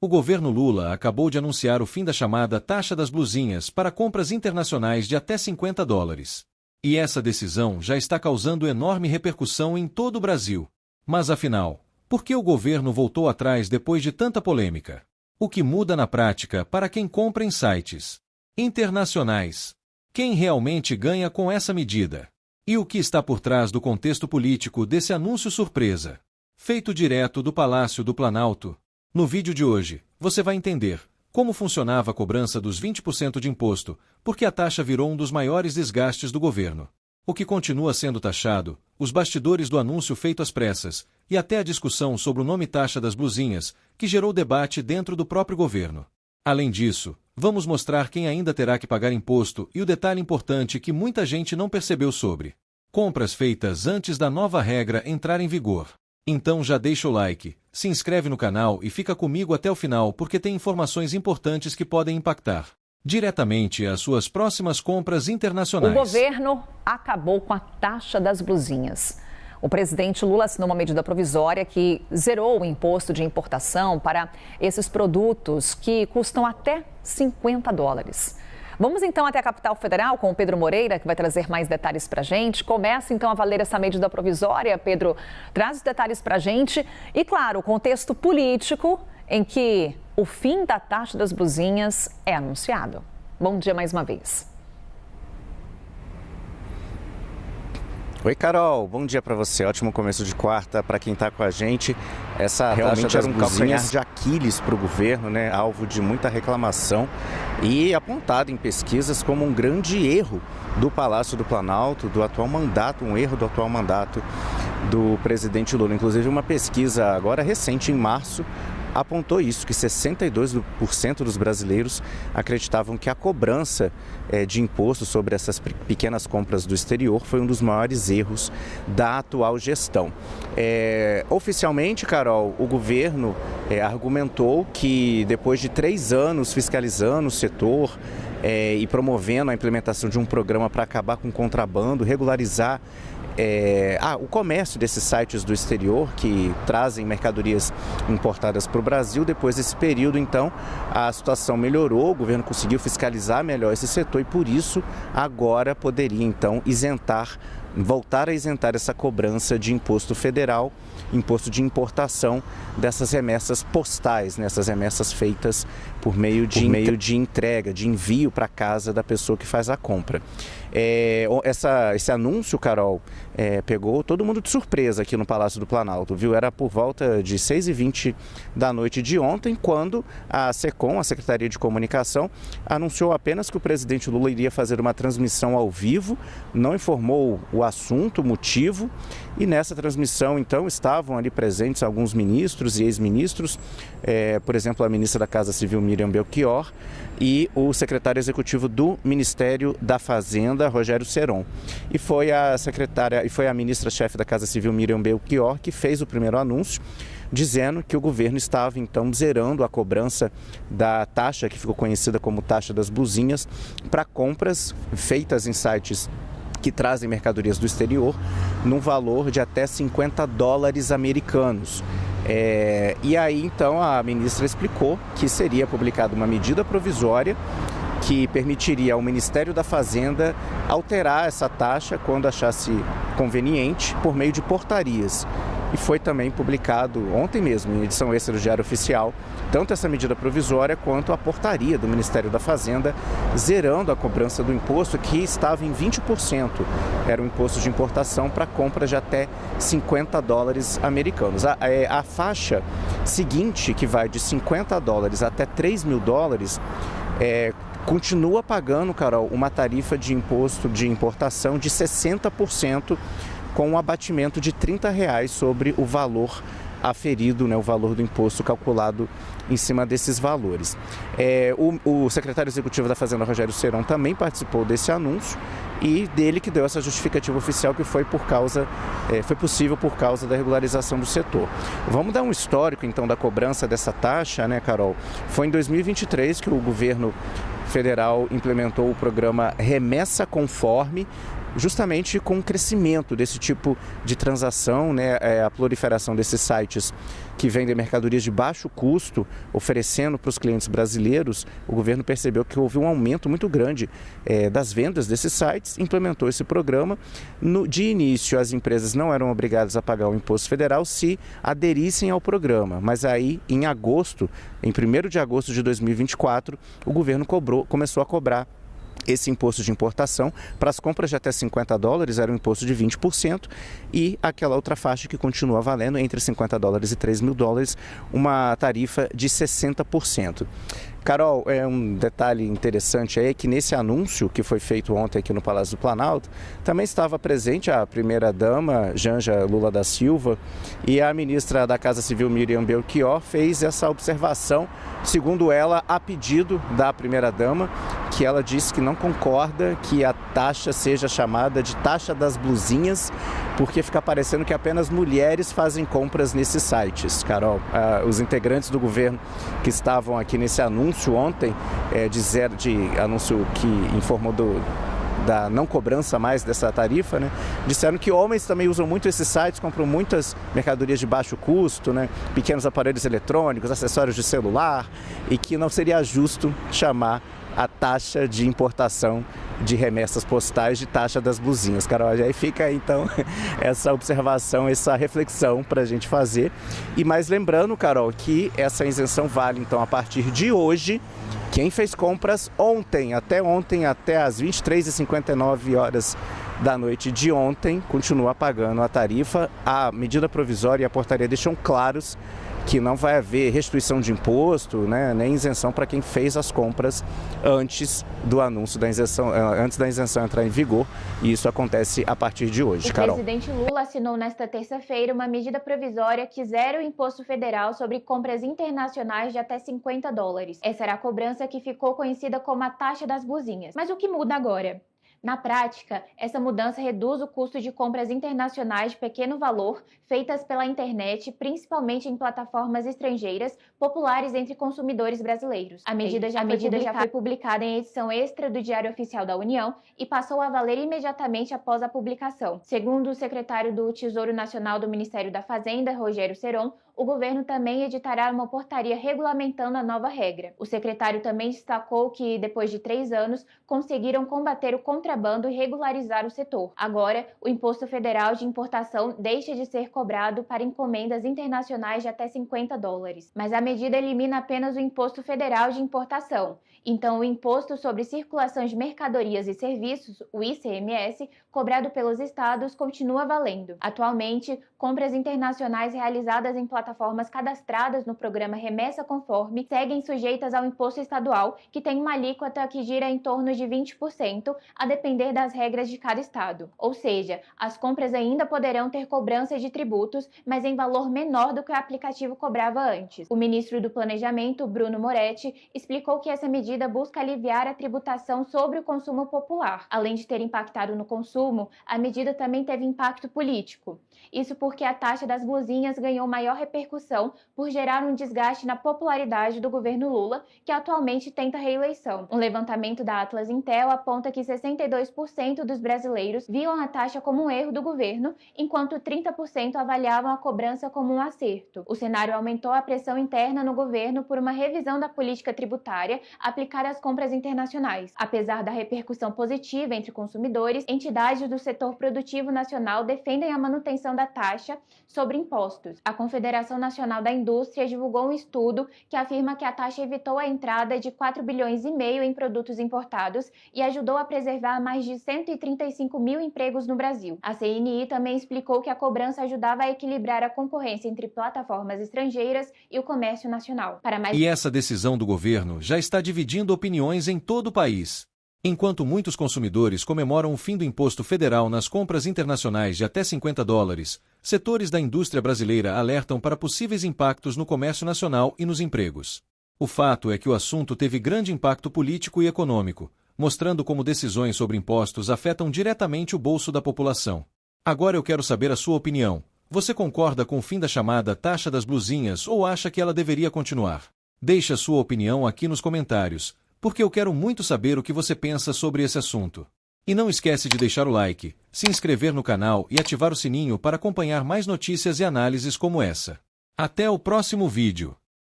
O governo Lula acabou de anunciar o fim da chamada taxa das blusinhas para compras internacionais de até $50. E essa decisão já está causando enorme repercussão em todo o Brasil. Mas afinal, por que o governo voltou atrás depois de tanta polêmica? O que muda na prática para quem compra em sites internacionais? Quem realmente ganha com essa medida? E o que está por trás do contexto político desse anúncio surpresa, feito direto do Palácio do Planalto? No vídeo de hoje, você vai entender como funcionava a cobrança dos 20% de imposto, porque a taxa virou um dos maiores desgastes do governo. O que continua sendo taxado, os bastidores do anúncio feito às pressas, e até a discussão sobre o nome taxa das blusinhas, que gerou debate dentro do próprio governo. Além disso, vamos mostrar quem ainda terá que pagar imposto e o detalhe importante que muita gente não percebeu sobre compras feitas antes da nova regra entrar em vigor. Então já deixa o like, se inscreve no canal e fica comigo até o final porque tem informações importantes que podem impactar diretamente as suas próximas compras internacionais. O governo acabou com a taxa das blusinhas. O presidente Lula assinou uma medida provisória que zerou o imposto de importação para esses produtos que custam até $50. Vamos então até a capital federal com o Pedro Moreira, que vai trazer mais detalhes para a gente. Começa então a valer essa medida provisória. Pedro, traz os detalhes para a gente e, claro, o contexto político em que o fim da taxa das blusinhas é anunciado. Bom dia mais uma vez. Oi, Carol. Bom dia para você. Ótimo começo de quarta para quem está com a gente. Essa realmente era um calcanhar de Aquiles para o governo, né? Alvo de muita reclamação e apontado em pesquisas como um grande erro do Palácio do Planalto, do atual mandato, um erro do atual mandato do presidente Lula. Inclusive, uma pesquisa agora recente, em março, apontou isso, que 62% dos brasileiros acreditavam que a cobrança de imposto sobre essas pequenas compras do exterior foi um dos maiores erros da atual gestão. Oficialmente, Carol, o governo argumentou que depois de 3 anos fiscalizando o setor e promovendo a implementação de um programa para acabar com o contrabando, regularizar o comércio desses sites do exterior que trazem mercadorias importadas para o Brasil. Depois desse período, então, a situação melhorou, o governo conseguiu fiscalizar melhor esse setor e, por isso, agora poderia, então, voltar a isentar essa cobrança de imposto federal, imposto de importação dessas remessas postais, né? Essas remessas feitas por meio de entrega, de envio para casa da pessoa que faz a compra. Esse anúncio, Carol, pegou todo mundo de surpresa aqui no Palácio do Planalto, viu? Era por volta de 6h20 da noite de ontem, quando a SECOM, a Secretaria de Comunicação, anunciou apenas que o presidente Lula iria fazer uma transmissão ao vivo, não informou o assunto, o motivo, e nessa transmissão, então, estavam ali presentes alguns ministros e ex-ministros, por exemplo, a ministra da Casa Civil, Miriam Belchior, e o secretário executivo do Ministério da Fazenda, Rogério Ceron. E foi a ministra-chefe da Casa Civil, Miriam Belchior, que fez o primeiro anúncio, dizendo que o governo estava, então, zerando a cobrança da taxa, que ficou conhecida como taxa das blusinhas, para compras feitas em sites que trazem mercadorias do exterior, num valor de até $50 americanos. E aí, então, a ministra explicou que seria publicada uma medida provisória que permitiria ao Ministério da Fazenda alterar essa taxa quando achasse conveniente por meio de portarias. E foi também publicado ontem mesmo, em edição extra do Diário Oficial, tanto essa medida provisória quanto a portaria do Ministério da Fazenda, zerando a cobrança do imposto que estava em 20%. Era um imposto de importação para compras de até $50 americanos. A faixa seguinte, que vai de $50 até $3 mil, continua pagando, Carol, uma tarifa de imposto de importação de 60%, com um abatimento de R$30 sobre o valor aferido, né, o valor do imposto calculado em cima desses valores. O secretário executivo da Fazenda, Rogério Ceron, também participou desse anúncio e dele que deu essa justificativa oficial que foi possível por causa da regularização do setor. Vamos dar um histórico, então, da cobrança dessa taxa, né, Carol? Foi em 2023 que o governo federal implementou o programa Remessa Conforme, justamente com o crescimento desse tipo de transação, né, a proliferação desses sites que vendem mercadorias de baixo custo, oferecendo para os clientes brasileiros, o governo percebeu que houve um aumento muito grande das vendas desses sites, implementou esse programa. De início, as empresas não eram obrigadas a pagar o imposto federal se aderissem ao programa, mas aí, em 1º de agosto de 2024, o governo começou a cobrar esse imposto de importação. Para as compras de até $50 era um imposto de 20% e aquela outra faixa que continua valendo entre $50 e $3.000, uma tarifa de 60%. Carol, um detalhe interessante aí é que nesse anúncio que foi feito ontem aqui no Palácio do Planalto, também estava presente a primeira-dama, Janja Lula da Silva, e a ministra da Casa Civil, Miriam Belchior, fez essa observação, segundo ela, a pedido da primeira-dama, que ela disse que não concorda que a taxa seja chamada de taxa das blusinhas, porque fica parecendo que apenas mulheres fazem compras nesses sites. Carol, os integrantes do governo que estavam aqui nesse anúncio ontem, anúncio que informou da não cobrança mais dessa tarifa, né, disseram que homens também usam muito esses sites, compram muitas mercadorias de baixo custo, né, pequenos aparelhos eletrônicos, acessórios de celular, e que não seria justo chamar a taxa de importação de remessas postais de taxa das blusinhas. Carol, aí fica então essa observação, essa reflexão para a gente fazer. E mais lembrando, Carol, que essa isenção vale então a partir de hoje. Quem fez compras até às 23h59 da noite de ontem, continua pagando a tarifa. A medida provisória e a portaria deixam claros que não vai haver restituição de imposto, né, nem isenção para quem fez as compras antes do anúncio da isenção, antes da isenção entrar em vigor, e isso acontece a partir de hoje. Carol. O presidente Lula assinou nesta terça-feira uma medida provisória que zera o imposto federal sobre compras internacionais de até $50. Essa era a cobrança que ficou conhecida como a taxa das blusinhas. Mas o que muda agora? Na prática, essa mudança reduz o custo de compras internacionais de pequeno valor feitas pela internet, principalmente em plataformas estrangeiras, populares entre consumidores brasileiros. A medida já foi publicada em edição extra do Diário Oficial da União e passou a valer imediatamente após a publicação. Segundo o secretário do Tesouro Nacional do Ministério da Fazenda, Rogério Seron, o governo também editará uma portaria regulamentando a nova regra. O secretário também destacou que, depois de 3 anos, conseguiram combater o contrabando e regularizar o setor. Agora, o imposto federal de importação deixa de ser cobrado para encomendas internacionais de até $50. Mas a medida elimina apenas o imposto federal de importação. Então, o Imposto sobre Circulação de Mercadorias e Serviços, o ICMS, cobrado pelos estados, continua valendo. Atualmente, compras internacionais realizadas em plataformas cadastradas no programa Remessa Conforme seguem sujeitas ao imposto estadual, que tem uma alíquota que gira em torno de 20%, a depender das regras de cada estado. Ou seja, as compras ainda poderão ter cobrança de tributos, mas em valor menor do que o aplicativo cobrava antes. O ministro do Planejamento, Bruno Moretti, explicou que essa medida busca aliviar a tributação sobre o consumo popular. Além de ter impactado no consumo, a medida também teve impacto político. Isso porque a taxa das blusinhas ganhou maior repercussão por gerar um desgaste na popularidade do governo Lula, que atualmente tenta a reeleição. Um levantamento da Atlas Intel aponta que 62% dos brasileiros viam a taxa como um erro do governo, enquanto 30% avaliavam a cobrança como um acerto. O cenário aumentou a pressão interna no governo por uma revisão da política tributária aplicada às compras internacionais. Apesar da repercussão positiva entre consumidores, entidades do setor produtivo nacional defendem a manutenção da taxa sobre impostos. A Confederação Nacional da Indústria divulgou um estudo que afirma que a taxa evitou a entrada de 4,5 bilhões em produtos importados e ajudou a preservar mais de 135 mil empregos no Brasil. A CNI também explicou que a cobrança ajudava a equilibrar a concorrência entre plataformas estrangeiras e o comércio nacional. E essa decisão do governo já está dividindo opiniões em todo o país. Enquanto muitos consumidores comemoram o fim do imposto federal nas compras internacionais de até $50, setores da indústria brasileira alertam para possíveis impactos no comércio nacional e nos empregos. O fato é que o assunto teve grande impacto político e econômico, mostrando como decisões sobre impostos afetam diretamente o bolso da população. Agora eu quero saber a sua opinião. Você concorda com o fim da chamada taxa das blusinhas ou acha que ela deveria continuar? Deixe a sua opinião aqui nos comentários, porque eu quero muito saber o que você pensa sobre esse assunto. E não esquece de deixar o like, se inscrever no canal e ativar o sininho para acompanhar mais notícias e análises como essa. Até o próximo vídeo.